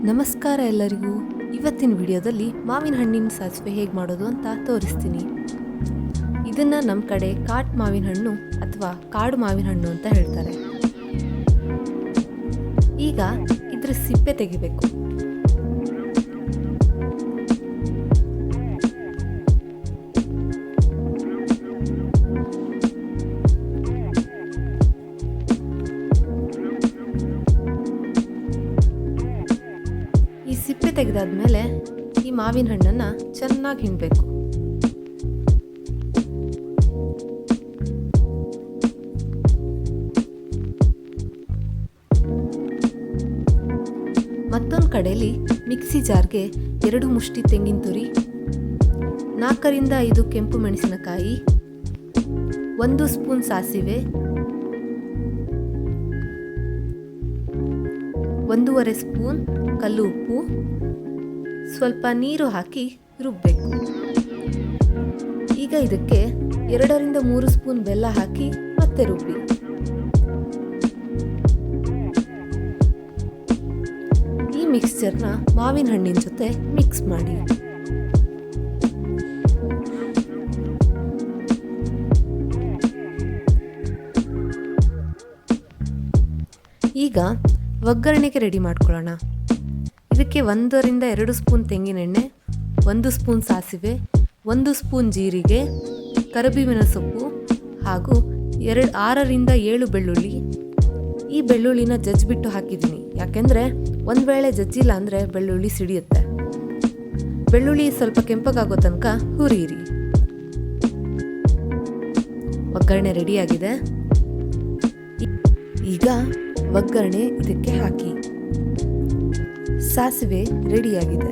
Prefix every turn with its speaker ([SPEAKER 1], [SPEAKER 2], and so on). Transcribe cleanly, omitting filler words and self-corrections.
[SPEAKER 1] ನಮಸ್ಕಾರ ಎಲ್ಲರಿಗೂ. ಇವತ್ತಿನ ವಿಡಿಯೋದಲ್ಲಿ ಮಾವಿನ ಹಣ್ಣಿನ ಸಾಸಿವೆ ಹೇಗೆ ಮಾಡೋದು ಅಂತ ತೋರಿಸ್ತೀನಿ. ಇದನ್ನು ನಮ್ಮ ಕಡೆ ಕಾಟ್ ಮಾವಿನ ಹಣ್ಣು ಅಥವಾ ಕಾಡು ಮಾವಿನ ಹಣ್ಣು ಅಂತ ಹೇಳ್ತಾರೆ. ಈಗ ಇದ್ರ ಸಿಪ್ಪೆ ತೆಗಿಬೇಕು. ಈ ಸಿಪ್ಪೆ ತೆಗೆದಾದ್ಮೇಲೆ ಈ ಮಾವಿನ ಹಣ್ಣನ್ನು ಚೆನ್ನಾಗಿ ಹಿಂಡಬೇಕು. ಮತ್ತೊಂದು ಕಡೆಯಲ್ಲಿ ಮಿಕ್ಸಿ ಜಾರ್ಗೆ 2 ಮುಷ್ಟಿ ತೆಂಗಿನ ತುರಿ, 4 ರಿಂದ 5 ಕೆಂಪು ಮೆಣಸಿನಕಾಯಿ, 1 ಸ್ಪೂನ್ ಸಾಸಿವೆ, 1.5 ಸ್ಪೂನ್ ಕಲ್ಲು ಉಪ್ಪು, ಸ್ವಲ್ಪ ನೀರು ಹಾಕಿ ರುಬ್ಬಬೇಕು. ಈಗ ಇದಕ್ಕೆ 2 ರಿಂದ 3 ಸ್ಪೂನ್ ಬೆಲ್ಲ ಹಾಕಿ ಮತ್ತೆ ರುಬ್ಬಿ. ಈ ಮಿಕ್ಸ್ಚರ್ನ ಮಾವಿನ ಹಣ್ಣಿನ ಜೊತೆ ಮಿಕ್ಸ್ ಮಾಡಿ. ಈಗ ಒಗ್ಗರಣೆಗೆ ರೆಡಿ ಮಾಡ್ಕೊಳ್ಳೋಣ. ಇದಕ್ಕೆ 1 ರಿಂದ 2 ಸ್ಪೂನ್ ತೆಂಗಿನೆಣ್ಣೆ, 1 ಸ್ಪೂನ್ ಸಾಸಿವೆ, 1 ಸ್ಪೂನ್ ಜೀರಿಗೆ, ಕರಿಬೇವಿನ ಸೊಪ್ಪು ಹಾಗೂ 6 ರಿಂದ 7 ಬೆಳ್ಳುಳ್ಳಿ. ಈ ಬೆಳ್ಳುಳ್ಳಿನ ಜಜ್ಜಿಬಿಟ್ಟು ಹಾಕಿದ್ದೀನಿ, ಯಾಕೆಂದರೆ ಒಂದು ವೇಳೆ ಜಜ್ಜಿಲ್ಲ ಅಂದರೆ ಬೆಳ್ಳುಳ್ಳಿ ಸಿಡಿಯುತ್ತೆ. ಬೆಳ್ಳುಳ್ಳಿ ಸ್ವಲ್ಪ ಕೆಂಪಗಾಗೋ ತನಕ ಹುರಿಯಿರಿ. ಒಗ್ಗರಣೆ ರೆಡಿಯಾಗಿದೆ. ಈಗ ಒಗ್ಗರಣೆ ಇದಕ್ಕೆ ಹಾಕಿ. ಸಾಸಿವೆ ರೆಡಿಯಾಗಿದೆ.